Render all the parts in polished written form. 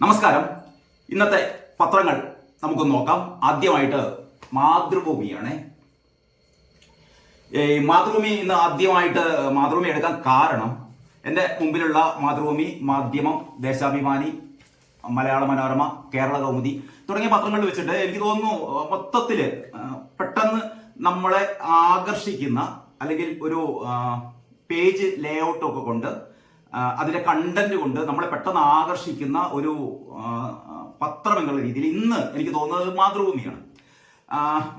നമസ്കാരം. ഇന്നത്തെ പത്രങ്ങൾ നമുക്കൊന്ന് നോക്കാം. ആദ്യമായിട്ട് മാതൃഭൂമിയാണ്. മാതൃഭൂമി ഇന്ന് ആദ്യമായിട്ട് മാതൃഭൂമി എടുക്കാൻ കാരണം എൻ്റെ മുമ്പിലുള്ള മാതൃഭൂമി, മാധ്യമം, ദേശാഭിമാനി, മലയാള മനോരമ, കേരള കൗമുദി തുടങ്ങിയ പത്രങ്ങളിൽ വെച്ചിട്ട് എനിക്ക് തോന്നുന്നു മൊത്തത്തില് പെട്ടെന്ന് നമ്മളെ ആകർഷിക്കുന്ന അല്ലെങ്കിൽ ഒരു പേജ് ലേഔട്ടും ഒക്കെ കൊണ്ട് അതിന്റെ കണ്ടന്റ് കൊണ്ട് നമ്മളെ പെട്ടെന്ന് ആകർഷിക്കുന്ന ഒരു പത്രം എന്നുള്ള രീതിയിൽ ഇന്ന് എനിക്ക് തോന്നുന്നത് മാതൃഭൂമിയാണ്.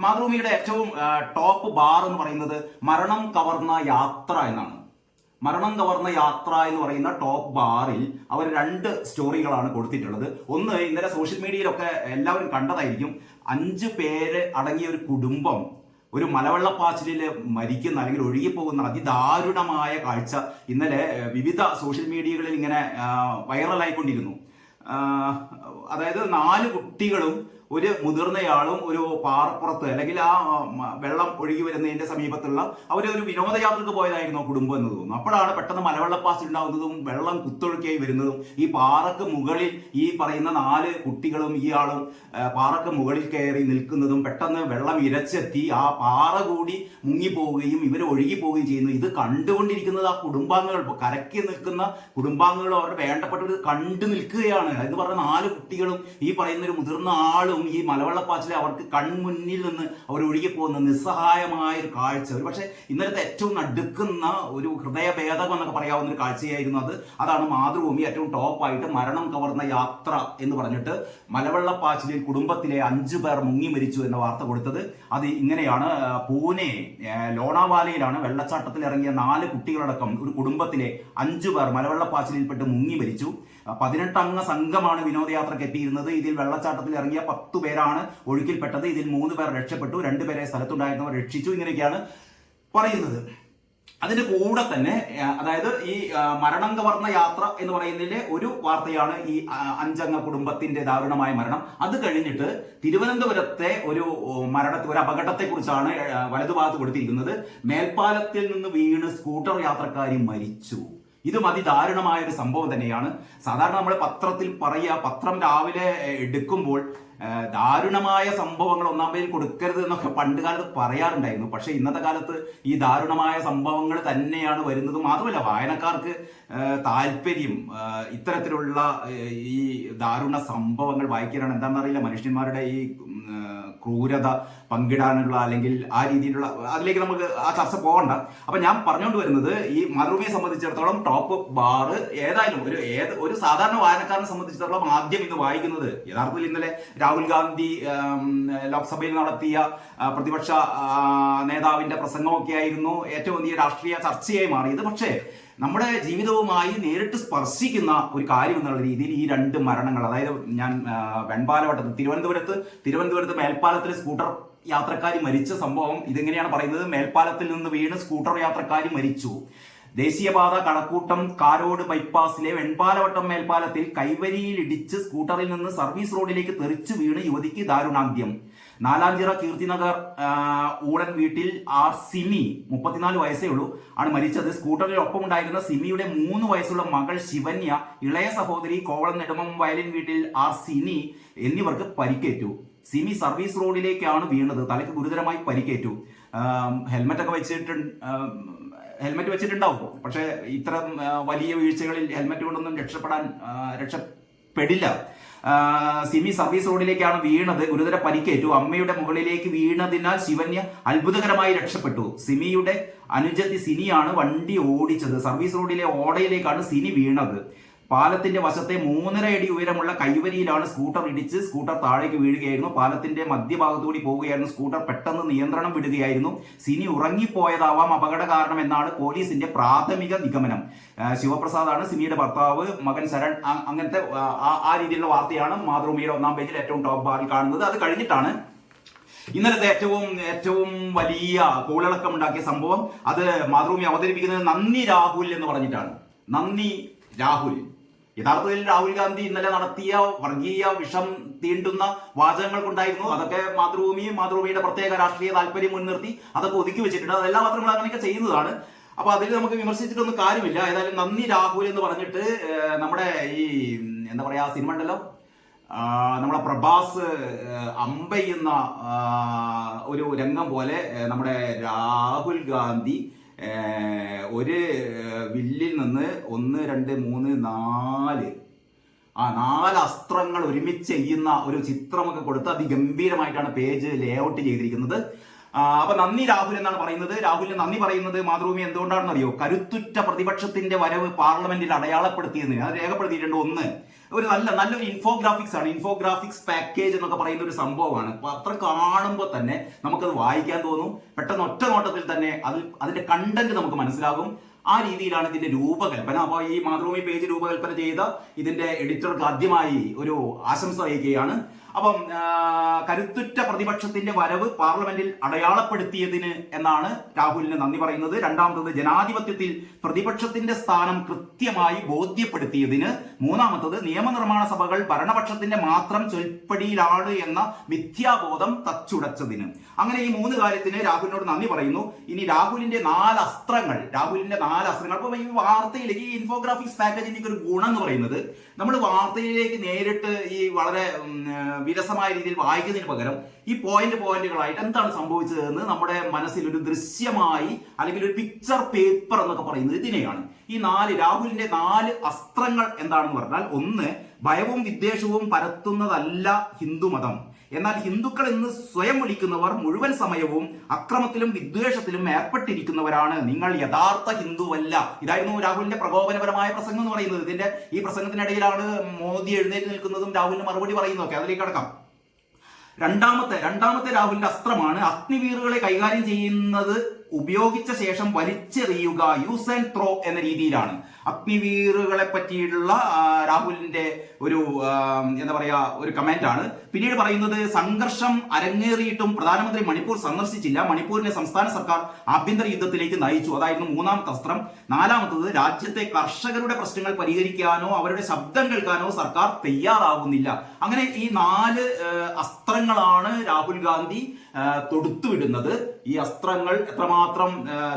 മാതൃഭൂമിയുടെ ഏറ്റവും ടോപ്പ് ബാർ എന്ന് പറയുന്നത് മരണം കവർന്ന യാത്ര എന്നാണ്. മരണം കവർന്ന യാത്ര എന്ന് പറയുന്ന ടോപ്പ് ബാറിൽ അവർ 2 സ്റ്റോറികളാണ് കൊടുത്തിട്ടുള്ളത്. ഒന്ന്, ഇന്നലെ സോഷ്യൽ മീഡിയയിലൊക്കെ എല്ലാവരും കണ്ടതായിരിക്കും, 5 പേര് അടങ്ങിയ ഒരു കുടുംബം ഒരു മലവെള്ളപ്പാച്ചിലിൽ മരിക്കുന്ന അല്ലെങ്കിൽ ഒഴുകിപ്പോകുന്ന അതിദാരുണമായ കാഴ്ച ഇന്നലെ വിവിധ സോഷ്യൽ മീഡിയകളിൽ ഇങ്ങനെ വൈറലായിക്കൊണ്ടിരുന്നു. അതായത് 4 കുട്ടികളും ഒരു മുതിർന്നയാളും ഒരു പാറപ്പുറത്ത് അല്ലെങ്കിൽ ആ വെള്ളം ഒഴുകി വരുന്നതിന്റെ സമീപത്തുള്ള ഒരു വിനോദയാത്രക്ക് പോയതായിരുന്നു കുടുംബം എന്ന് തോന്നുന്നു. അപ്പോഴാണ് പെട്ടെന്ന് മലവെള്ളപ്പാച്ചിൽ ഉണ്ടാകുന്നതും വെള്ളം കുത്തൊഴുക്കിയായി വരുന്നതും ഈ പാറക്ക് മുകളിൽ ഈ പറയുന്ന 4 കുട്ടികളും ഈ ആളും പാറക്ക് മുകളിൽ കയറി നിൽക്കുന്നതും പെട്ടെന്ന് വെള്ളം ഇരച്ചെത്തി ആ പാറ കൂടി മുങ്ങിപ്പോവുകയും ഇവർ ഒഴുകിപ്പോവുകയും ചെയ്യുന്നു. ഇത് കണ്ടുകൊണ്ടിരിക്കുന്നത് ആ കുടുംബാംഗങ്ങൾ, കരയ്ക്ക് നിൽക്കുന്ന കുടുംബാംഗങ്ങളും അവരുടെ വേണ്ടപ്പെട്ടവർ കണ്ടു നിൽക്കുകയാണ്. എന്ന് പറഞ്ഞ 4 കുട്ടികളും ഈ പറയുന്ന ഒരു മുതിർന്ന ആളും ഈ മലവെള്ളപ്പാച്ചിലെ അവർക്ക് കൺമുന്നിൽ നിന്ന് അവർ ഒഴുകിപ്പോകുന്ന നിസ്സഹായമായ ഒരു കാഴ്ച. ഒരു പക്ഷേ ഇന്നലത്തെ ഏറ്റവും നടുക്കുന്ന ഒരു ഹൃദയഭേദകം എന്നൊക്കെ പറയാവുന്ന ഒരു കാഴ്ചയായിരുന്നു അത്. അതാണ് മാതൃഭൂമി ഏറ്റവും ടോപ്പായിട്ട് മരണം കവർന്ന യാത്ര എന്ന് പറഞ്ഞിട്ട് മലവെള്ളപ്പാച്ചിലിൽ കുടുംബത്തിലെ 5 പേർ മുങ്ങി മരിച്ചു എന്ന വാർത്ത കൊടുത്തത്. അത് ഇങ്ങനെയാണ്: പൂനെ ലോണാവാലയിലാണ് വെള്ളച്ചാട്ടത്തിൽ ഇറങ്ങിയ 4 കുട്ടികളടക്കം ഒരു കുടുംബത്തിലെ 5 പേർ മലവെള്ളപ്പാച്ചിലിൽപ്പെട്ട് മുങ്ങി മരിച്ചു. 18 അംഗ സംഘമാണ് വിനോദയാത്രയ്ക്ക് എത്തിയിരുന്നത്. ഇതിൽ വെള്ളച്ചാട്ടത്തിൽ ഇറങ്ങിയ 10 പേരാണ് ഒഴുക്കിൽപ്പെട്ടത്. ഇതിൽ 3 പേർ രക്ഷപ്പെട്ടു, 2 പേരെ സ്ഥലത്തുണ്ടായിരുന്നവർ രക്ഷിച്ചു. ഇങ്ങനെയൊക്കെയാണ് പറയുന്നത്. അതിന്റെ കൂടെ തന്നെ അതായത് ഈ മരണം കവർന്ന യാത്ര എന്ന് പറയുന്നതിലെ ഒരു വാർത്തയാണ് ഈ 5 അംഗ കുടുംബത്തിന്റെ ദാരുണമായ മരണം. അത് കഴിഞ്ഞിട്ട് തിരുവനന്തപുരത്തെ ഒരു ഒരു അപകടത്തെ കുറിച്ചാണ് വലതുഭാഗത്ത് കൊടുത്തിരിക്കുന്നത്. മേൽപ്പാലത്തിൽ നിന്ന് വീണ് സ്കൂട്ടർ യാത്രക്കാരി മരിച്ചു. ഇതും അതിദാരുണമായ ഒരു സംഭവം തന്നെയാണ്. സാധാരണ നമ്മൾ പത്രത്തിൽ പത്രം രാവിലെ എടുക്കുമ്പോൾ ദാരുണമായ സംഭവങ്ങൾ ഒന്നാം പേജിൽ കൊടുക്കരുത് എന്നൊക്കെ പണ്ട് കാലത്ത് പറയാറുണ്ടായിരുന്നു. പക്ഷെ ഇന്നത്തെ കാലത്ത് ഈ ദാരുണമായ സംഭവങ്ങൾ തന്നെയാണ് വരുന്നത്. മാത്രമല്ല, വായനക്കാർക്ക് താല്പര്യം ഇത്തരത്തിലുള്ള ഈ ദാരുണ സംഭവങ്ങൾ വായിക്കാനാണ്. എന്താണെന്നറിയില്ല, മനുഷ്യന്മാരുടെ ഈ ക്രൂരത പങ്കിടാനുള്ള അല്ലെങ്കിൽ ആ രീതിയിലുള്ള അതിലേക്ക് നമുക്ക് ആ ചർച്ച പോകണ്ട. അപ്പൊ ഞാൻ പറഞ്ഞുകൊണ്ട് വരുന്നത്, ഈ മാതൃഭൂമിയെ സംബന്ധിച്ചിടത്തോളം ടോപ്പ് ബാറ് ഏതായാലും ഒരു സാധാരണ വായനക്കാരനെ സംബന്ധിച്ചിടത്തോളം ആദ്യം ഇന്ന് വായിക്കുന്നത് യഥാർത്ഥത്തിൽ ഇന്നലെ രാഹുൽ ഗാന്ധി ലോക്സഭയിൽ നടത്തിയ പ്രതിപക്ഷ നേതാവിന്റെ പ്രസംഗമൊക്കെ ആയിരുന്നു ഏറ്റവും വലിയ രാഷ്ട്രീയ ചർച്ചയായി മാറിയത്. പക്ഷേ നമ്മുടെ ജീവിതവുമായി നേരിട്ട് സ്പർശിക്കുന്ന ഒരു കാര്യം എന്നുള്ള രീതിയിൽ ഈ 2 മരണങ്ങൾ, അതായത് ഞാൻ വെൺപാലവട്ടത്ത് തിരുവനന്തപുരത്ത് മേൽപ്പാലത്തിൽ സ്കൂട്ടർ യാത്രക്കാരി മരിച്ച സംഭവം ഇതെങ്ങനെയാണ് പറയുന്നത്: മേൽപ്പാലത്തിൽ നിന്ന് വീണ് സ്കൂട്ടർ യാത്രക്കാരി മരിച്ചു. ദേശീയപാത കഴക്കൂട്ടം കാരോട് ബൈപ്പാസിലെ വെൺപാലവട്ടം മേൽപ്പാലത്തിൽ കൈവരിയിൽ ഇടിച്ച് സ്കൂട്ടറിൽ നിന്ന് സർവീസ് റോഡിലേക്ക് തെറിച്ചു വീണ് യുവതിക്ക് ദാരുണാന്ത്യം. നാലാഞ്ചിറ കീർത്തിനഗർ ഊടൻ വീട്ടിൽ ആർ സിമി, 34 വയസ്സേ ഉള്ളൂ, ആണ് മരിച്ചത്. സ്കൂട്ടറിൽ ഒപ്പമുണ്ടായിരുന്ന സിമിയുടെ 3 വയസ്സുള്ള മകൾ ശിവന്യ, ഇളയ സഹോദരി കോവളം നെടുമം വയലിൻ വീട്ടിൽ ആർ സിനി എന്നിവർക്ക് പരിക്കേറ്റു. സിമി സർവീസ് റോഡിലേക്കാണ് വീണത്. തലയ്ക്ക് ഗുരുതരമായി പരിക്കേറ്റു. ഹെൽമെറ്റ് വെച്ചിട്ടുണ്ടാവും. പക്ഷെ ഇത്തരം വലിയ വീഴ്ചകളിൽ ഹെൽമെറ്റ് കൊണ്ടൊന്നും രക്ഷപ്പെടില്ല. സിമി സർവീസ് റോഡിലേക്കാണ് വീണത്. ഗുരുതര പരിക്കേറ്റു. അമ്മയുടെ മുകളിലേക്ക് വീണതിനാൽ ശിവന്യ അത്ഭുതകരമായി രക്ഷപ്പെട്ടു. സിമിയുടെ അനുജത്തി സിനിയാണ് വണ്ടി ഓടിച്ചത്. സർവീസ് റോഡിലെ ഓടയിലേക്കാണ് സിനി വീണത്. പാലത്തിന്റെ വശത്തെ 3.5 അടി ഉയരമുള്ള കൈവരിയിലാണ് സ്കൂട്ടർ ഇടിച്ച് സ്കൂട്ടർ താഴേക്ക് വീഴുകയായിരുന്നു. പാലത്തിന്റെ മധ്യഭാഗത്തുകൂടി പോവുകയായിരുന്നു. സ്കൂട്ടർ പെട്ടെന്ന് നിയന്ത്രണം വിടുകയായിരുന്നു. സിനി ഉറങ്ങിപ്പോയതാവാം അപകട കാരണം എന്നാണ് പോലീസിന്റെ പ്രാഥമിക നിഗമനം. ശിവപ്രസാദാണ് സിനിയുടെ ഭർത്താവ്. മകൻ ശരൺ. അങ്ങനത്തെ ആ രീതിയിലുള്ള വാർത്തയാണ് മാതൃഭൂമിയുടെ 1-ാം പേജിൽ ഏറ്റവും ടോപ്പ് ബാറിൽ കാണുന്നത്. അത് കഴിഞ്ഞിട്ടാണ് ഇന്നലത്തെ ഏറ്റവും വലിയ കോളിളക്കം ഉണ്ടാക്കിയ സംഭവം. അത് മാതൃഭൂമി അവതരിപ്പിക്കുന്നത് നന്ദി രാഹുൽ എന്ന് പറഞ്ഞിട്ടാണ്. നന്ദി രാഹുൽ. യഥാർത്ഥത്തിൽ രാഹുൽ ഗാന്ധി ഇന്നലെ നടത്തിയ വർഗീയ വിഷം തീണ്ടുന്ന വാചകങ്ങൾ കൊണ്ടായിരുന്നു. അതൊക്കെ മാതൃഭൂമിയുടെ പ്രത്യേക രാഷ്ട്രീയ താല്പര്യം മുൻനിർത്തി അതൊക്കെ ഒതുക്കി വെച്ചിട്ടുണ്ട്. അതെല്ലാ പത്രങ്ങളും അങ്ങനെയൊക്കെ ചെയ്യുന്നതാണ്. അപ്പൊ അതിൽ നമുക്ക് വിമർശിച്ചിട്ടൊന്നും കാര്യമില്ല. ഏതായാലും നന്ദി രാഹുൽ എന്ന് പറഞ്ഞിട്ട് നമ്മുടെ ഈ എന്താ പറയാ സിനിമ ഉണ്ടല്ലോ, നമ്മളെ പ്രഭാസ് അമ്പെയ്യുന്ന ഒരു രംഗം പോലെ നമ്മുടെ രാഹുൽ ഗാന്ധി ഒരു വില്ലിൽ നിന്ന് 1 2 3 4 4 അസ്ത്രങ്ങൾ ഒരുമിച്ച് ചെയ്യുന്ന ഒരു ചിത്രമൊക്കെ കൊടുത്ത് അതിഗംഭീരമായിട്ടാണ് പേജ് ലേഔട്ട് ചെയ്തിരിക്കുന്നത്. അപ്പൊ നന്ദി രാഹുൽ എന്നാണ് പറയുന്നത്. രാഹുലിന് നന്ദി പറയുന്നത് മാതൃഭൂമി എന്തുകൊണ്ടാണെന്ന് അറിയോ? കരുത്തുറ്റ പ്രതിപക്ഷത്തിന്റെ വരവ് പാർലമെന്റിൽ അടയാളപ്പെടുത്തിയതിന് അത് രേഖപ്പെടുത്തിയിട്ടുണ്ട്. ഒന്ന്, ഒരു നല്ലൊരു ഇൻഫോഗ്രാഫിക്സ് ആണ്. ഇൻഫോഗ്രാഫിക്സ് പാക്കേജ് എന്നൊക്കെ പറയുന്ന ഒരു സംഭവമാണ്. പത്രം കാണുമ്പോൾ തന്നെ നമുക്കത് വായിക്കാൻ തോന്നും. പെട്ടെന്ന് ഒറ്റ നോട്ടത്തിൽ തന്നെ അതിന്റെ കണ്ടന്റ് നമുക്ക് മനസ്സിലാകും. ആ രീതിയിലാണ് ഇതിന്റെ രൂപകൽപ്പന. അപ്പോൾ ഈ മാതൃഭൂമി പേജ് രൂപകൽപ്പന ചെയ്ത ഇതിന്റെ എഡിറ്റർക്ക് ആദ്യമായി ഒരു ആശംസ അറിയിക്കുകയാണ്. അപ്പം കരുത്തുറ്റ പ്രതിപക്ഷത്തിന്റെ വരവ് പാർലമെന്റിൽ അടയാളപ്പെടുത്തിയതിന് എന്നാണ് രാഹുലിന് നന്ദി പറയുന്നത്. രണ്ടാമത്തത്, ജനാധിപത്യത്തിൽ പ്രതിപക്ഷത്തിന്റെ സ്ഥാനം കൃത്യമായി ബോധ്യപ്പെടുത്തിയതിന്. മൂന്നാമത്തത്, നിയമനിർമ്മാണ സഭകൾ ഭരണപക്ഷത്തിന്റെ മാത്രം ചൊൽപ്പടിയിലാണ് എന്ന മിഥ്യാബോധം തച്ചുടച്ചതിന്. അങ്ങനെ ഈ 3 കാര്യത്തിന് രാഹുലിനോട് നന്ദി പറയുന്നു. ഇനി രാഹുലിന്റെ 4 അസ്ത്രങ്ങൾ. അപ്പൊ ഈ വാർത്തയിലേക്ക്, ഈ ഇൻഫോഗ്രാഫിക്സ് പാക്കേജിന്റെ ഒരു ഗുണം എന്ന് പറയുന്നത്, നമ്മൾ വാർത്തയിലേക്ക് നേരിട്ട് ഈ വളരെ വിരസമായ രീതിയിൽ വായിക്കുന്നതിന് പകരം ഈ പോയിന്റുകളായിട്ട് എന്താണ് സംഭവിച്ചതെന്ന് നമ്മുടെ മനസ്സിൽ ഒരു ദൃശ്യമായി, അല്ലെങ്കിൽ ഒരു പിക്ചർ പേപ്പർ എന്നൊക്കെ പറയുന്നത് ഇതിനെയാണ്. ഈ രാഹുലിന്റെ 4 അസ്ത്രങ്ങൾ എന്താണെന്ന് പറഞ്ഞാൽ, ഒന്ന്, ഭയവും വിദ്വേഷവും പരത്തുന്നതല്ല ഹിന്ദുമതം. എന്നാൽ ഹിന്ദുക്കൾ എന്ന് സ്വയം വിളിക്കുന്നവർ മുഴുവൻ സമയവും അക്രമത്തിലും വിദ്വേഷത്തിലും ഏർപ്പെട്ടിരിക്കുന്നവരാണ്. നിങ്ങൾ യഥാർത്ഥ ഹിന്ദുവല്ല. ഇതായിരുന്നു രാഹുലിന്റെ പ്രകോപനപരമായ പ്രസംഗം എന്ന് പറയുന്നത്. ഈ പ്രസംഗത്തിനിടയിലാണ് മോദി എഴുന്നേറ്റ് നിൽക്കുന്നതും രാഹുലിന് മറുപടി പറയുന്നതൊക്കെ. അതിലേക്ക് കടക്കാം. രണ്ടാമത്തെ രാഹുലിന്റെ അസ്ത്രമാണ് അഗ്നിവീറുകളെ കൈകാര്യം ചെയ്യുന്നത് ഉപയോഗിച്ച ശേഷം വലിച്ചെറിയുക, യൂസ് ആൻഡ് ത്രോ എന്ന രീതിയിലാണ്. അഗ്നിവീറുകളെ പറ്റിയിട്ടുള്ള രാഹുലിന്റെ ഒരു ഒരു കമന്റ് ആണ്. പിന്നീട് പറയുന്നത്, സംഘർഷം അരങ്ങേറിയിട്ടും പ്രധാനമന്ത്രി മണിപ്പൂർ സന്ദർശിച്ചില്ല. മണിപ്പൂരിനെ സംസ്ഥാന സർക്കാർ ആഭ്യന്തര യുദ്ധത്തിലേക്ക് നയിച്ചു. അതായിരുന്നു 3ാമത്തെ അസ്ത്രം. 4ാമത്തത്, രാജ്യത്തെ കർഷകരുടെ പ്രശ്നങ്ങൾ പരിഹരിക്കാനോ അവരുടെ ശബ്ദം കേൾക്കാനോ സർക്കാർ തയ്യാറാകുന്നില്ല. അങ്ങനെ ഈ 4 അസ്ത്രങ്ങളാണ് രാഹുൽ ഗാന്ധി തൊടുത്തുവിടുന്നത്. ഈ അസ്ത്രങ്ങൾ എത്രമാത്രം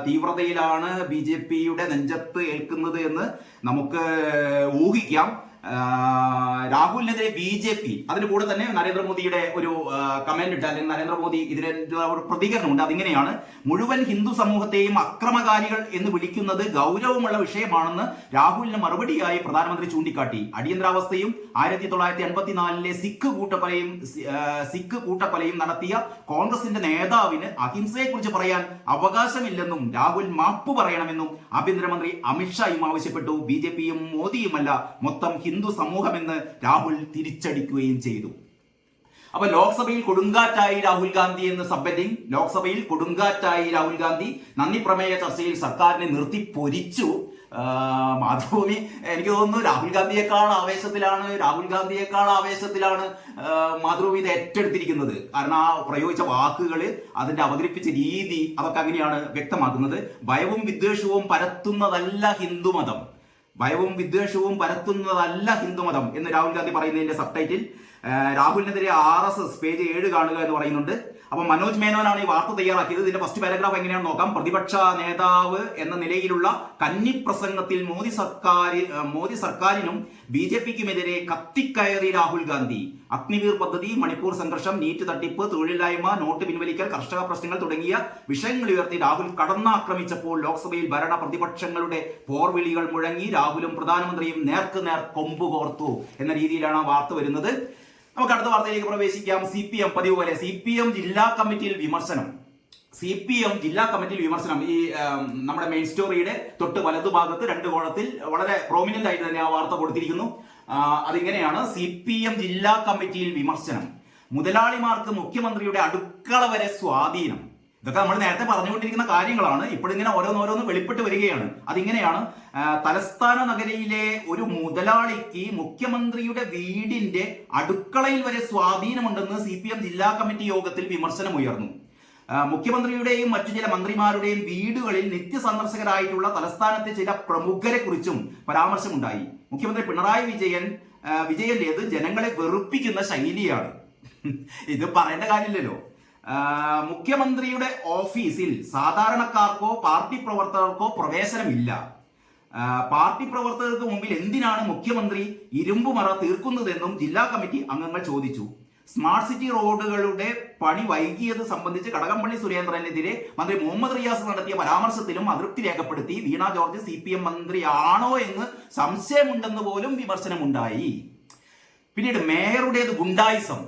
തീവ്രതയിലാണ് BJPയുടെ നെഞ്ചത്ത് ഏൽക്കുന്നത് എന്ന് നമുക്ക് ഊഹിക്കാം. രാഹുലിനെതിരെ BJP, അതിന് കൂടെ തന്നെ നരേന്ദ്രമോദിയുടെ ഒരു കമന്റ് ഇട്ട്, അല്ലെങ്കിൽ നരേന്ദ്രമോദി ഇതിനെതിരെ ഒരു പ്രതികരണമുണ്ട്. അതിങ്ങനെയാണ്: മുഴുവൻ ഹിന്ദു സമൂഹത്തെയും അക്രമകാരികൾ എന്ന് വിളിക്കുന്നത് ഗൗരവമുള്ള വിഷയമാണെന്ന് രാഹുലിന് മറുപടിയായി പ്രധാനമന്ത്രി ചൂണ്ടിക്കാട്ടി. അടിയന്തരാവസ്ഥയും 1984 സിഖ് കൂട്ടക്കൊലയും നടത്തിയ കോൺഗ്രസിന്റെ നേതാവിന് അഹിംസയെക്കുറിച്ച് പറയാൻ അവകാശമില്ലെന്നും രാഹുൽ മാപ്പ് പറയണമെന്നും ആഭ്യന്തരമന്ത്രി അമിത്ഷായും ആവശ്യപ്പെട്ടു. BJPയും മോദിയുമല്ല, മൊത്തം ഹിന്ദു സമൂഹമെന്ന് രാഹുൽ തിരിച്ചടിക്കുകയും ചെയ്തു. അപ്പൊ ലോക്സഭയിൽ കൊടുങ്കാറ്റായി രാഹുൽ ഗാന്ധി എന്ന് സബ്ഹെഡിംഗ്. ലോക്സഭയിൽ കൊടുങ്കാറ്റായി രാഹുൽ ഗാന്ധി. നന്ദി പ്രമേയ ചർച്ചയിൽ സർക്കാരിനെ നിർത്തി പൊരിച്ചു. മാതൃഭൂമി എനിക്ക് തോന്നുന്നു രാഹുൽ ഗാന്ധിയേക്കാൾ ആവേശത്തിലാണ് മാതൃഭൂമി ഇത് ഏറ്റെടുത്തിരിക്കുന്നത്. കാരണം ആ പ്രയോഗിച്ച വാക്കുകൾ, അതിന്റെ അവതരിപ്പിച്ച രീതി, അതൊക്കെ അങ്ങനെയാണ് വ്യക്തമാക്കുന്നത്. ഭയവും വിദ്വേഷവും പരത്തുന്നതല്ല ഹിന്ദുമതം എന്ന് രാഹുൽ ഗാന്ധി പറയുന്നതിന്റെ സബ്ടൈറ്റിൽ രാഹുലിനെതിരെ RSS പേജ് 7 കാണുക എന്ന് പറയുന്നുണ്ട്. അപ്പൊ മനോജ് മേനോനാണ് ഈ വാർത്ത തയ്യാറാക്കിയത്. ഇതിന്റെ ഫസ്റ്റ് പാരഗ്രാഫ് എങ്ങനെയാണെന്ന് നോക്കാം. പ്രതിപക്ഷ നേതാവ് എന്ന നിലയിലുള്ള കന്നി പ്രസംഗത്തിൽ മോദി സർക്കാരിനും BJPക്കുമെതിരെ കത്തിക്കയറി രാഹുൽ ഗാന്ധി. അഗ്നിവീർ പദ്ധതി, മണിപ്പൂർ സംഘർഷം, നീറ്റ് തട്ടിപ്പ്, തൊഴിലില്ലായ്മ, നോട്ട് പിൻവലിക്കൽ, കർഷക പ്രശ്നങ്ങൾ തുടങ്ങിയ വിഷയങ്ങൾ ഉയർത്തി രാഹുൽ കടന്നാക്രമിച്ചപ്പോൾ ലോക്സഭയിൽ ഭരണ പ്രതിപക്ഷങ്ങളുടെ പോർവിളികൾ മുഴങ്ങി. രാഹുലും പ്രധാനമന്ത്രിയും നേർക്കുനേർ കൊമ്പുകോർത്തു എന്ന രീതിയിലാണ് ആ വാർത്ത വരുന്നത്. നമുക്ക് അടുത്ത വാർത്തയിലേക്ക് പ്രവേശിക്കാം. CPM പതിവ് പോലെ CPM ജില്ലാ കമ്മിറ്റിയിൽ വിമർശനം. ഈ നമ്മുടെ മെയിൻ സ്റ്റോറിയുടെ തൊട്ട് വലതുഭാഗത്ത് 2 കോളത്തിൽ വളരെ പ്രോമിനന്റ് ആയിട്ട് തന്നെ ആ വാർത്ത കൊടുത്തിരിക്കുന്നു. അതിങ്ങനെയാണ്: CPM ജില്ലാ കമ്മിറ്റിയിൽ വിമർശനം. മുതലാളിമാർക്ക് മുഖ്യമന്ത്രിയുടെ അടുക്കള വരെ സ്വാധീനം. ഇതൊക്കെ നമ്മൾ നേരത്തെ പറഞ്ഞുകൊണ്ടിരിക്കുന്ന കാര്യങ്ങളാണ്. ഇപ്പോഴിങ്ങനെ ഓരോന്നോരോന്ന് വെളിപ്പെട്ട് വരികയാണ്. അതിങ്ങനെയാണ്: തലസ്ഥാന നഗരിയിലെ ഒരു മുതലാളിക്ക് മുഖ്യമന്ത്രിയുടെ വീടിന്റെ അടുക്കളയിൽ വരെ സ്വാധീനമുണ്ടെന്ന് CPM ജില്ലാ കമ്മിറ്റി യോഗത്തിൽ വിമർശനം ഉയർന്നു. മുഖ്യമന്ത്രിയുടെയും മറ്റു ചില മന്ത്രിമാരുടെയും വീടുകളിൽ നിത്യസന്ദർശകരായിട്ടുള്ള തലസ്ഥാനത്തെ ചില പ്രമുഖരെ കുറിച്ചും പരാമർശമുണ്ടായി. മുഖ്യമന്ത്രി പിണറായി വിജയന്റേത് ജനങ്ങളെ വെറുപ്പിക്കുന്ന ശൈലിയാണ്. ഇത് പറയേണ്ട കാര്യമില്ലല്ലോ. മുഖ്യമന്ത്രിയുടെ ഓഫീസിൽ സാധാരണക്കാർക്കോ പാർട്ടി പ്രവർത്തകർക്കോ പ്രവേശനമില്ല. പാർട്ടി പ്രവർത്തകർക്ക് മുമ്പിൽ എന്തിനാണ് മുഖ്യമന്ത്രി ഇരുമ്പുമറ തീർക്കുന്നതെന്നും ജില്ലാ കമ്മിറ്റി അംഗങ്ങൾ ചോദിച്ചു. സ്മാർട്ട് സിറ്റി റോഡുകളുടെ പണി വൈകിയത് സംബന്ധിച്ച് കടകംപള്ളി സുരേന്ദ്രനെതിരെ മന്ത്രി മുഹമ്മദ് റിയാസ് നടത്തിയ പരാമർശത്തിലും അതൃപ്തി രേഖപ്പെടുത്തി. വീണ ജോർജ് CPM മന്ത്രിയാണോ എന്ന് സംശയമുണ്ടെന്ന് പോലും വിമർശനമുണ്ടായി. പിന്നീട് മേയറുടേത് ഗുണ്ടായിസം.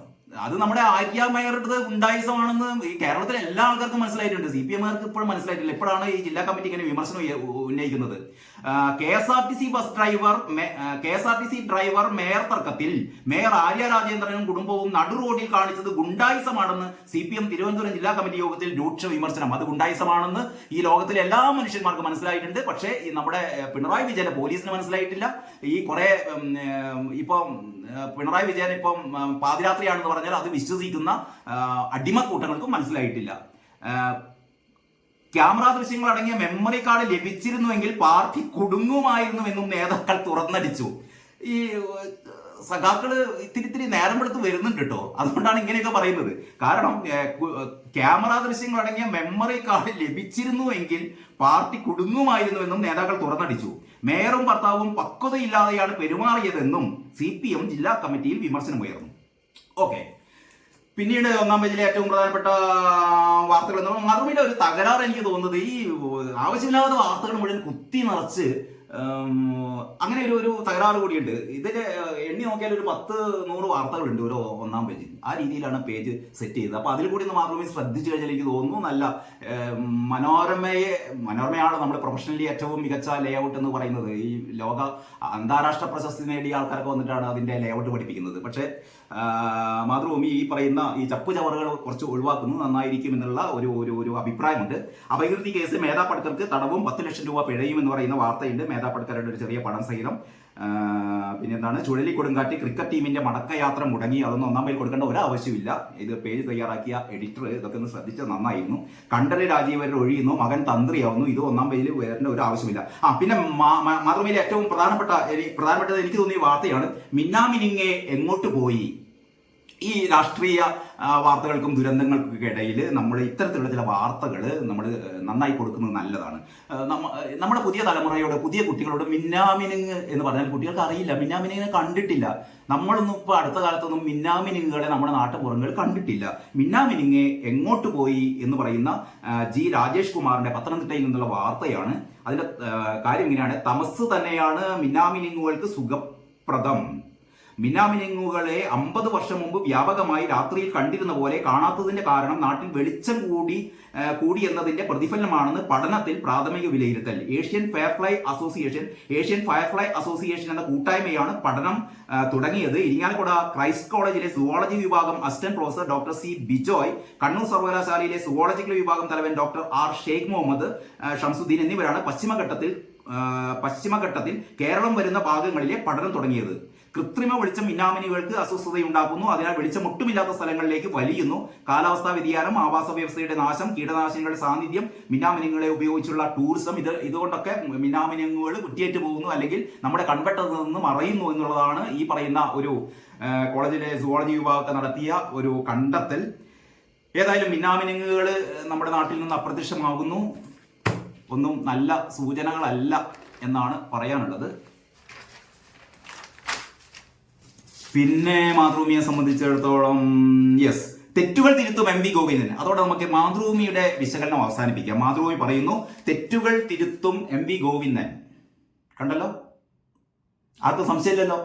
അത് നമ്മുടെ ആര്യ മേയറുടെ ഗുണ്ടായിസമാണെന്ന് ഈ കേരളത്തിലെ എല്ലാ ആൾക്കാർക്കും മനസ്സിലായിട്ടുണ്ട്. CPMകാർക്ക് ഇപ്പോഴും മനസ്സിലായിട്ടില്ല. ഇപ്പോഴാണ് ഈ ജില്ലാ കമ്മിറ്റി ഇങ്ങനെ വിമർശനം ഉന്നയിക്കുന്നത്. KSRTC ഡ്രൈവർ മേയർ തർക്കത്തിൽ മേയർ ആര്യ രാജേന്ദ്രനും കുടുംബവും നടുറോഡിൽ കാണിച്ചത് ഗുണ്ടായിസമാണെന്ന് CPM തിരുവനന്തപുരം ജില്ലാ കമ്മിറ്റി യോഗത്തിൽ രൂക്ഷ വിമർശനം. അത് ഗുണ്ടായിസമാണെന്ന് ഈ ലോകത്തിലെ എല്ലാ മനുഷ്യന്മാർക്കും മനസ്സിലായിട്ടുണ്ട്. പക്ഷേ ഈ നമ്മുടെ പിണറായി വിജയനെ പോലീസിന് മനസ്സിലായിട്ടില്ല. ഈ കുറെ ഇപ്പം പിണറായി വിജയൻ ഇപ്പം പാതിരാത്രിയാണെന്ന് പറഞ്ഞാൽ അത് വിശ്വസിക്കുന്ന അടിമക്കൂട്ടങ്ങൾക്കും മനസ്സിലായിട്ടില്ല. ക്യാമറ ദൃശ്യങ്ങൾ അടങ്ങിയ മെമ്മറി കാർഡ് ലഭിച്ചിരുന്നുവെങ്കിൽ പാർട്ടി കുടുങ്ങുമായിരുന്നുവെന്നും നേതാക്കൾ തുറന്നടിച്ചു. ഈ സഖാക്കള് ഇത്തിരി നേരം എടുത്ത് വരുന്നുണ്ട് കേട്ടോ. അതുകൊണ്ടാണ് ഇങ്ങനെയൊക്കെ പറയുന്നത്. കാരണം ക്യാമറ ദൃശ്യങ്ങൾ അടങ്ങിയ മെമ്മറി കാർഡ് ലഭിച്ചിരുന്നുവെങ്കിൽ പാർട്ടി കുടുങ്ങുമായിരുന്നുവെന്നും നേതാക്കൾ തുറന്നടിച്ചു. മേയറും ഭർത്താവും പക്വതയില്ലാതെയാണ് പെരുമാറിയതെന്നും CPM ജില്ലാ കമ്മിറ്റിയിൽ വിമർശനമുയർന്നു. ഓക്കെ, പിന്നീട് ഒന്നാം പേജിലെ ഏറ്റവും പ്രധാനപ്പെട്ട വാർത്തകൾ എന്ന് മറുപടിയുടെ ഒരു തകരാറ് എനിക്ക് തോന്നുന്നത് ഈ ആവശ്യമില്ലാത്ത വാർത്തകൾ മുഴുവൻ കുത്തി നിറച്ച് അങ്ങനെ ഒരു തകരാറ് കൂടിയുണ്ട്. ഇതിന്റെ എണ്ണി നോക്കിയാൽ ഒരു 10-100 വാർത്തകളുണ്ട് ഒരു ഒന്നാം പേജിൽ. ആ രീതിയിലാണ് പേജ് സെറ്റ് ചെയ്തത്. അപ്പൊ അതിൽ കൂടി ഒന്ന് മാത്രമേ ശ്രദ്ധിച്ചു കഴിഞ്ഞാൽ എനിക്ക് തോന്നുന്നു നല്ല മനോരമയാണ് നമ്മുടെ പ്രൊഫഷണലി ഏറ്റവും മികച്ച ലേഔട്ട് എന്ന് പറയുന്നത്. ഈ ലോക അന്താരാഷ്ട്ര പ്രശസ്തി നേടിയ ആൾക്കാരൊക്കെ വന്നിട്ടാണ് അതിന്റെ ലേഔട്ട് പഠിപ്പിക്കുന്നത്. പക്ഷേ മാതൃഭൂമി ഈ പറയുന്ന ഈ ചപ്പുചവറുകൾ കുറച്ച് ഒഴിവാക്കുന്നത് നന്നായിരിക്കും എന്നുള്ള ഒരു അഭിപ്രായമുണ്ട്. അപകീർത്തി കേസ് മേധാ പട്കർക്ക് തടവും 10 ലക്ഷം രൂപ പിഴയും എന്ന് പറയുന്ന വാർത്തയുണ്ട്. മേധാ പട്കറുടെ ഒരു ചെറിയ പണം സഹിതം. പിന്നെന്താണ്, ചുഴലിക്കൊടുങ്കാറ്റ് ക്രിക്കറ്റ് ടീമിന്റെ മടക്കയാത്ര മുടങ്ങി. അതൊന്നും ഒന്നാം പേജിൽ കൊടുക്കേണ്ട ഒരു ആവശ്യമില്ല. ഇത് പേജ് തയ്യാറാക്കിയ എഡിറ്റർ ഇതൊക്കെ ഒന്ന് ശ്രദ്ധിച്ചത് നന്നായിരുന്നു. കണ്ഠര് രാജീവർ ഒഴിയുന്നു, മകൻ തന്ത്രിയാവുന്നു. ഇത് ഒന്നാം പേജിൽ വരേണ്ട ഒരു ആവശ്യമില്ല. പിന്നെ മാതൃഭൂമിയിലെ ഏറ്റവും പ്രധാനപ്പെട്ടത് എനിക്ക് തോന്നിയ വാർത്തയാണ് മിന്നാമിനിങ്ങെ എങ്ങോട്ട് പോയി. ഈ രാഷ്ട്രീയ വാർത്തകൾക്കും ദുരന്തങ്ങൾക്കും ഇടയിൽ നമ്മൾ ഇത്തരത്തിലുള്ള ചില വാർത്തകൾ നമ്മൾ നന്നായി കൊടുക്കുന്നത് നല്ലതാണ്. നമ്മുടെ പുതിയ തലമുറയോട്, പുതിയ കുട്ടികളോട് മിന്നാമിനുങ്ങ് എന്ന് പറഞ്ഞാൽ കുട്ടികൾക്ക് അറിയില്ല. മിന്നാമിനുങ്ങിനെ കണ്ടിട്ടില്ല. നമ്മളൊന്നും ഇപ്പോൾ അടുത്ത കാലത്തൊന്നും മിന്നാമിനുങ്ങുകളെ നമ്മുടെ നാട്ടുപുറങ്ങളിൽ കണ്ടിട്ടില്ല. മിന്നാമിനുങ്ങെ എങ്ങോട്ട് പോയി എന്ന് പറയുന്ന G രാജേഷ് കുമാറിന്റെ പത്തനംതിട്ടയിൽ നിന്നുള്ള വാർത്തയാണ്. അതിന്റെ കാര്യം ഇങ്ങനെയാണ്. തമസ് തന്നെയാണ് മിന്നാമിനുങ്ങുകൾക്ക് സുഖപ്രദം. മിന്നാമിനുങ്ങുകളെ 50 വർഷം മുമ്പ് വ്യാപകമായി രാത്രിയിൽ കണ്ടിരുന്ന പോലെ കാണാത്തതിന്റെ കാരണം നാട്ടിൽ വെളിച്ചം കൂടി എന്നതിന്റെ പ്രതിഫലനമാണെന്ന് പഠനത്തിൽ പ്രാഥമിക വിലയിരുത്തൽ. ഏഷ്യൻ ഫയർഫ്ലൈ അസോസിയേഷൻ എന്ന കൂട്ടായ്മയാണ് പഠനം തുടങ്ങിയത്. ഇരിങ്ങാലക്കുട ക്രൈസ്റ്റ് കോളേജിലെ സുവോളജി വിഭാഗം assistant professor doctor C Bijoy, Kannur സർവകലാശാലയിലെ സുവോളജിക്കൽ വിഭാഗം തലവൻ ഡോക്ടർ R ഷെയ്ഖ് മുഹമ്മദ് ഷംസുദ്ദീൻ എന്നിവരാണ് പശ്ചിമഘട്ടത്തിൽ കേരളം വരുന്ന ഭാഗങ്ങളിലെ പഠനം തുടങ്ങിയത്. കൃത്രിമ വെളിച്ചം മിന്നാമിനികൾക്ക് അസ്വസ്ഥതയുണ്ടാക്കുന്നു. അതിനാൽ വെളിച്ചം ഒട്ടുമില്ലാത്ത സ്ഥലങ്ങളിലേക്ക് വലിയുന്നു. കാലാവസ്ഥാ വ്യതിയാനം, ആവാസ വ്യവസ്ഥയുടെ നാശം, കീടനാശിനികളുടെ സാന്നിധ്യം, മിന്നാമിനുങ്ങളെ ഉപയോഗിച്ചുള്ള ടൂറിസം, ഇതുകൊണ്ടൊക്കെ മിന്നാമിനുങ്ങൾ കുറ്റിയേറ്റ് പോകുന്നു, അല്ലെങ്കിൽ നമ്മുടെ കൺവെട്ടത്തിൽ നിന്ന് മറയുന്നു എന്നുള്ളതാണ് ഈ പറയുന്ന ഒരു കോളേജിലെ സുവോളജി വിഭാഗത്തെ നടത്തിയ ഒരു കണ്ടെത്തൽ. ഏതായാലും മിന്നാമിനുങ്ങൾ നമ്മുടെ നാട്ടിൽ നിന്ന് അപ്രത്യക്ഷമാകുന്നു. ഒന്നും നല്ല സൂചനകളല്ല എന്നാണ് പറയാനുള്ളത്. പിന്നെ മാതൃഭൂമിയെ സംബന്ധിച്ചിടത്തോളം തെറ്റുകൾ തിരുത്തും MV ഗോവിന്ദൻ. അതോടെ നമുക്ക് മാതൃഭൂമിയുടെ വിശകലനം അവസാനിപ്പിക്കാം. മാതൃഭൂമി പറയുന്നു തെറ്റുകൾ തിരുത്തും MV ഗോവിന്ദൻ. കണ്ടല്ലോ, ആർക്കും സംശയമില്ലല്ലോ.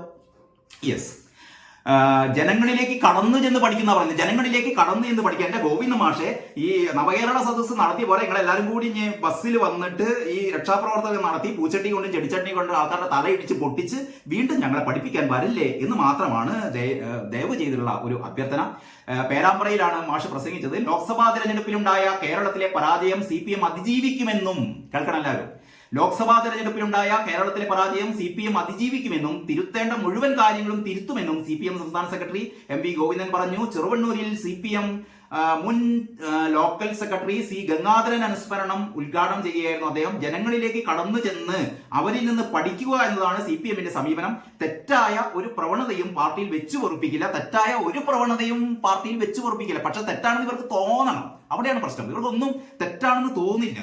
ജനങ്ങളിലേക്ക് കടന്നു ചെന്ന് പഠിക്കുന്ന പറയുന്നത്. ജനങ്ങളിലേക്ക് കടന്നു ചെന്ന് പഠിക്കുക. എന്റെ ഗോവിന്ദ മാഷെ, ഈ നവകേരള സദസ്സ് നടത്തിയ പോലെ നിങ്ങളെല്ലാവരും കൂടി ബസ്സിൽ വന്നിട്ട് ഈ രക്ഷാപ്രവർത്തനം നടത്തി പൂച്ചട്ടി കൊണ്ടും ചെടിച്ചട്ടി കൊണ്ടും ആൾക്കാരുടെ തലയിടിച്ച് പൊട്ടിച്ച് വീണ്ടും ഞങ്ങളെ പഠിപ്പിക്കാൻ വരില്ലേ എന്ന് മാത്രമാണ് ദയവ് ചെയ്തിട്ടുള്ള ഒരു അഭ്യർത്ഥന. പേരാമ്പ്രയിലാണ് മാഷ് പ്രസംഗിച്ചത്. ലോക്സഭാ തെരഞ്ഞെടുപ്പിലുണ്ടായ കേരളത്തിലെ പരാജയം CPM അതിജീവിക്കുമെന്നും, കേൾക്കണം എല്ലാവരും, ലോക്സഭാ തെരഞ്ഞെടുപ്പിലുണ്ടായ കേരളത്തിലെ പരാജയം CPM അതിജീവിക്കുമെന്നും തിരുത്തേണ്ട മുഴുവൻ കാര്യങ്ങളും തിരുത്തുമെന്നും CPM സംസ്ഥാന സെക്രട്ടറി MV ഗോവിന്ദൻ പറഞ്ഞു. ചെറുവണ്ണൂരിൽ CPM മുൻ ലോക്കൽ സെക്രട്ടറി C ഗംഗാധരൻ അനുസ്മരണം ഉദ്ഘാടനം ചെയ്യുകയായിരുന്നു അദ്ദേഹം. ജനങ്ങളിലേക്ക് കടന്നു ചെന്ന് അവരിൽ നിന്ന് പഠിക്കുക എന്നതാണ് CPMന്റെ സമീപനം. തെറ്റായ ഒരു പ്രവണതയും പാർട്ടിയിൽ വെച്ചു പൊറുപ്പിക്കില്ല. പക്ഷെ തെറ്റാണെന്ന് ഇവർക്ക് തോന്നണം. അവിടെയാണ് പ്രശ്നം. ഇവർക്കൊന്നും തെറ്റാണെന്ന് തോന്നില്ല.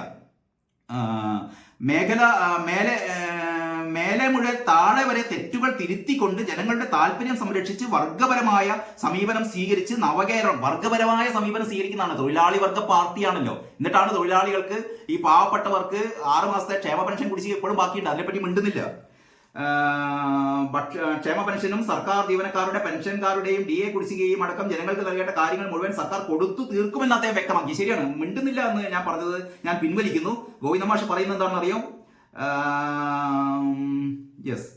മേലെ മുതൽ താഴെ വരെ തെറ്റുകൾ തിരുത്തിക്കൊണ്ട് ജനങ്ങളുടെ താല്പര്യം സംരക്ഷിച്ച് വർഗപരമായ സമീപനം സ്വീകരിച്ച് നവകേരളം വർഗപരമായ സമീപനം സ്വീകരിക്കുന്നതാണ്. തൊഴിലാളി വർഗ പാർട്ടിയാണല്ലോ. എന്നിട്ടാണ് തൊഴിലാളികൾക്ക് ഈ പാവപ്പെട്ടവർക്ക് 6 മാസത്തെ ക്ഷേമ പെൻഷൻ കുടിശ്ശിക ഇപ്പോഴും ബാക്കിയുണ്ട്. അതിനെപ്പറ്റി മിണ്ടുന്നില്ല. ക്ഷേമ പെൻഷനും സർക്കാർ ജീവനക്കാരുടെ പെൻഷൻകാരുടെയും DA കുടിശ്ശികയും അടക്കം ജനങ്ങൾക്ക് നൽകേണ്ട കാര്യങ്ങൾ മുഴുവൻ സർക്കാർ കൊടുത്തു തീർക്കുമെന്ന് അദ്ദേഹം വ്യക്തമാക്കി. ശരിയാണ്, മിണ്ടുന്നില്ല എന്ന് ഞാൻ പറഞ്ഞത് ഞാൻ പിൻവലിക്കുന്നു. ഗോവിന്ദമാഷ് പറയുന്നത് എന്താണെന്ന് അറിയോ? യെസ്,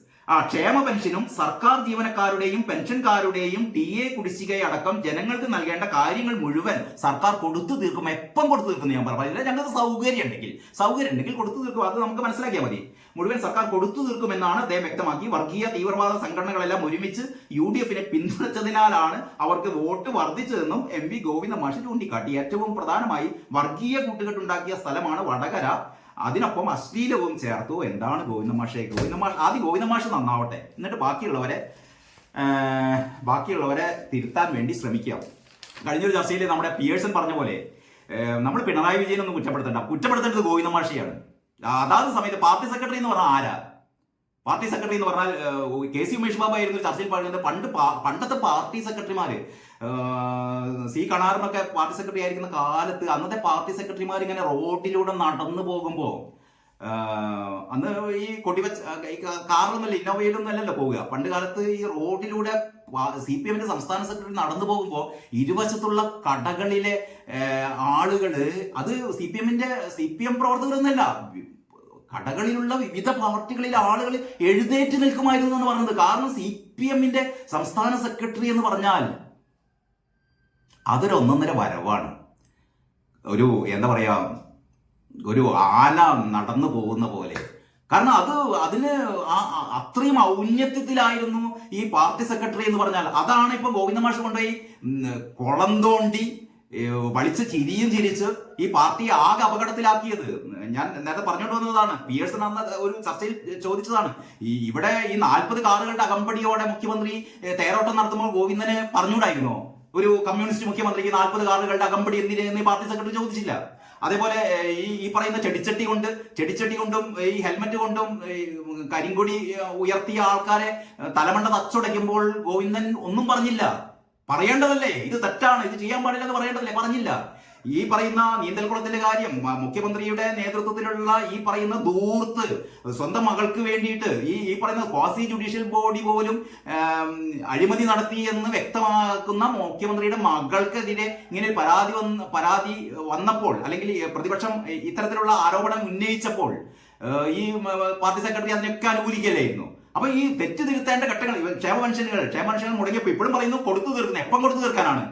ക്ഷേമ പെൻഷനും സർക്കാർ ജീവനക്കാരുടെയും പെൻഷൻകാരുടെയും DA കുടിശ്ശികയടക്കം ജനങ്ങൾക്ക് നൽകേണ്ട കാര്യങ്ങൾ മുഴുവൻ സർക്കാർ കൊടുത്തു തീർക്കും. എപ്പം കൊടുത്തു തീർക്കും ഞാൻ പറഞ്ഞില്ല. ഞങ്ങൾക്ക് സൗകര്യം ഉണ്ടെങ്കിൽ കൊടുത്തു തീർക്കും. അത് നമുക്ക് മനസ്സിലാക്കിയാൽ മതി. മുഴുവൻ സർക്കാർ കൊടുത്തു തീർക്കുമെന്നാണ് അദ്ദേഹം വ്യക്തമാക്കി. വർഗീയ തീവ്രവാദ സംഘടനകളെല്ലാം ഒരുമിച്ച് UDF-നെ പിന്തുണച്ചതിനാലാണ് അവർക്ക് വോട്ട് വർദ്ധിച്ചതെന്നും MP ഗോവിന്ദമാഷ് ചൂണ്ടിക്കാട്ടി. ഏറ്റവും പ്രധാനമായി വർഗീയ കൂട്ടുകെട്ടുണ്ടാക്കിയ സ്ഥലമാണ് വടകര. അതിനൊപ്പം അശ്ലീലവും ചേർത്തു. എന്താണ് ഗോവിന്ദമാഷ് ആദ്യം ഗോവിന്ദമാഷ് നന്നാവട്ടെ, എന്നിട്ട് ബാക്കിയുള്ളവരെ തിരുത്താൻ വേണ്ടി ശ്രമിക്കാം. കഴിഞ്ഞൊരു ചർച്ചയിൽ നമ്മുടെ പിയേഴ്സൺ പറഞ്ഞ പോലെ നമ്മൾ പിണറായി വിജയനൊന്നും കുറ്റപ്പെടുത്തേണ്ടത് ഗോവിന്ദമാഷയാണ്. അതാത് സമയത്ത് പാർട്ടി സെക്രട്ടറി എന്ന് പറഞ്ഞാൽ ആരാ? പാർട്ടി സെക്രട്ടറി എന്ന് പറഞ്ഞാൽ KC ഉമേഷ് ബാബു ആയിരുന്നു ചർച്ചയിൽ പറയുന്നത്. പണ്ടത്തെ പാർട്ടി സെക്രട്ടറിമാര് C കണാറിനൊക്കെ പാർട്ടി സെക്രട്ടറി ആയിരിക്കുന്ന കാലത്ത് അന്നത്തെ പാർട്ടി സെക്രട്ടറിമാർ ഇങ്ങനെ റോഡിലൂടെ നടന്നു പോകുമ്പോ അന്ന് ഈ കൊടിവെച്ച് കാറിലൊന്നുമല്ല, ഇന്നോവയിലൊന്നും അല്ലല്ലോ പോവുക. പണ്ട് കാലത്ത് ഈ റോഡിലൂടെ CPM-ന്റെ സംസ്ഥാന സെക്രട്ടറി നടന്നു പോകുമ്പോൾ ഇരുവശത്തുള്ള കടകളിലെ ആളുകള്, അത് CPM പ്രവർത്തകരൊന്നല്ല, കടകളിലുള്ള വിവിധ പാർട്ടികളിലെ ആളുകൾ എഴുന്നേറ്റ് നിൽക്കുമായിരുന്നു എന്ന് പറഞ്ഞത്. കാരണം CPM-ന്റെ സംസ്ഥാന സെക്രട്ടറി എന്ന് പറഞ്ഞാൽ അതൊരു ഒന്നൊന്നര വരവാണ്. എന്താ പറയാ, ഒരു ആന നടന്നു പോകുന്ന പോലെ. കാരണം അതിന് അത്രയും ഔന്നത്യത്തിലായിരുന്നു ഈ പാർട്ടി സെക്രട്ടറി എന്ന് പറഞ്ഞാൽ. അതാണ് ഇപ്പൊ ഗോവിന്ദമാഷ് കൊണ്ടുപോയി കുളം തോണ്ടി വലിച്ച് ചിരിച്ച് ഈ പാർട്ടിയെ ആകെ അപകടത്തിലാക്കിയത്. ഞാൻ നേരത്തെ പറഞ്ഞുകൊണ്ട് വന്നതാണ്. പിയേഴ്സൺ അന്ന് ഒരു ചർച്ചയിൽ ചോദിച്ചതാണ്. ഇവിടെ ഈ 40 കാറുകളുടെ അകമ്പടിയോടെ മുഖ്യമന്ത്രി തേരോട്ടം നടത്തുമ്പോൾ ഗോവിന്ദന് പറഞ്ഞുകൂടായിരുന്നോ? ഒരു കമ്മ്യൂണിസ്റ്റ് മുഖ്യമന്ത്രിക്ക് 40 കാറുകളുടെ അകമ്പടി എന്തിനെന്ന് പാർട്ടി സെക്രട്ടറി ചോദിച്ചില്ല. അതേപോലെ ഈ പറയുന്ന ചെടിച്ചട്ടി കൊണ്ടും ഈ ഹെൽമെറ്റ് കൊണ്ടും കരിങ്കൊടി ഉയർത്തിയ ആൾക്കാരെ തലമണ്ട തച്ചുടയ്ക്കുമ്പോൾ ഗോവിന്ദൻ ഒന്നും പറഞ്ഞില്ല. പറയേണ്ടതല്ലേ, ഇത് തെറ്റാണ്, ഇത് ചെയ്യാൻ പാടില്ല എന്ന് പറയേണ്ടതല്ലേ? പറഞ്ഞില്ല. ഈ പറയുന്ന നീന്തൽക്കുളത്തിന്റെ കാര്യം, മുഖ്യമന്ത്രിയുടെ നേതൃത്വത്തിലുള്ള ഈ പറയുന്ന ദൂർത്ത് സ്വന്തം മകൾക്ക് വേണ്ടിയിട്ട് ഈ പറയുന്ന ക്വാസി ജുഡീഷ്യൽ ബോഡി പോലും അഴിമതി നടത്തി എന്ന് വ്യക്തമാക്കുന്ന മുഖ്യമന്ത്രിയുടെ മകൾക്കെതിരെ ഇങ്ങനെ ഒരു പരാതി വന്നപ്പോൾ, അല്ലെങ്കിൽ പ്രതിപക്ഷം ഇത്തരത്തിലുള്ള ആരോപണം ഉന്നയിച്ചപ്പോൾ ഈ പാർട്ടി സെക്രട്ടറി അതിനൊക്കെ അനുകൂലിക്കലായിരുന്നു. അപ്പൊ ഈ തെറ്റ് തിരുത്തേണ്ട ഘട്ടങ്ങൾ, ക്ഷേമ പെൻഷനുകൾ മുടങ്ങിയപ്പോൾ ഇപ്പോഴും പറയുന്നു കൊടുത്തു തീർക്കുന്നത്. എപ്പം കൊടുത്തു തീർക്കാനാണ്?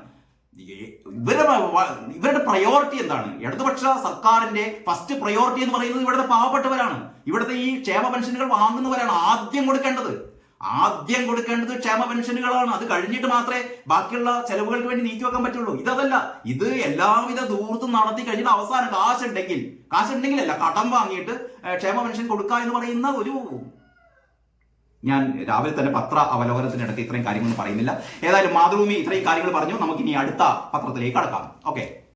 ഇവരുടെ പ്രയോറിറ്റി എന്താണ്? ഇടതുപക്ഷ സർക്കാരിന്റെ ഫസ്റ്റ് പ്രയോറിറ്റി എന്ന് പറയുന്നത് ഇവിടുത്തെ പാവപ്പെട്ടവരാണ്. ഇവിടുത്തെ ഈ ക്ഷേമ പെൻഷനുകൾ വാങ്ങുന്നവരാണ് ആദ്യം കൊടുക്കേണ്ടത് ക്ഷേമ പെൻഷനുകളാണ്. അത് കഴിഞ്ഞിട്ട് മാത്രമേ ബാക്കിയുള്ള ചെലവുകൾക്ക് വേണ്ടി നീക്കി വെക്കാൻ പറ്റുള്ളൂ. ഇതല്ല, ഇത് എല്ലാവിധ ദൂർത്തും നടത്തി കഴിഞ്ഞിട്ട് അവസാനം കാശുണ്ടെങ്കിലല്ല, കടം വാങ്ങിയിട്ട് ക്ഷേമ പെൻഷൻ കൊടുക്കുക എന്ന് പറയുന്ന ഒരു... ഞാൻ രാവിലെ തന്നെ പത്ര അവലോകനത്തിനിടയ്ക്ക് ഇത്രയും കാര്യങ്ങളൊന്നും പറയുന്നില്ല. ഏതായാലും മാതൃഭൂമി ഇത്രയും കാര്യങ്ങൾ പറഞ്ഞു. നമുക്കിനി അടുത്ത പത്രത്തിലേക്ക് കടക്കാം. ഓക്കെ.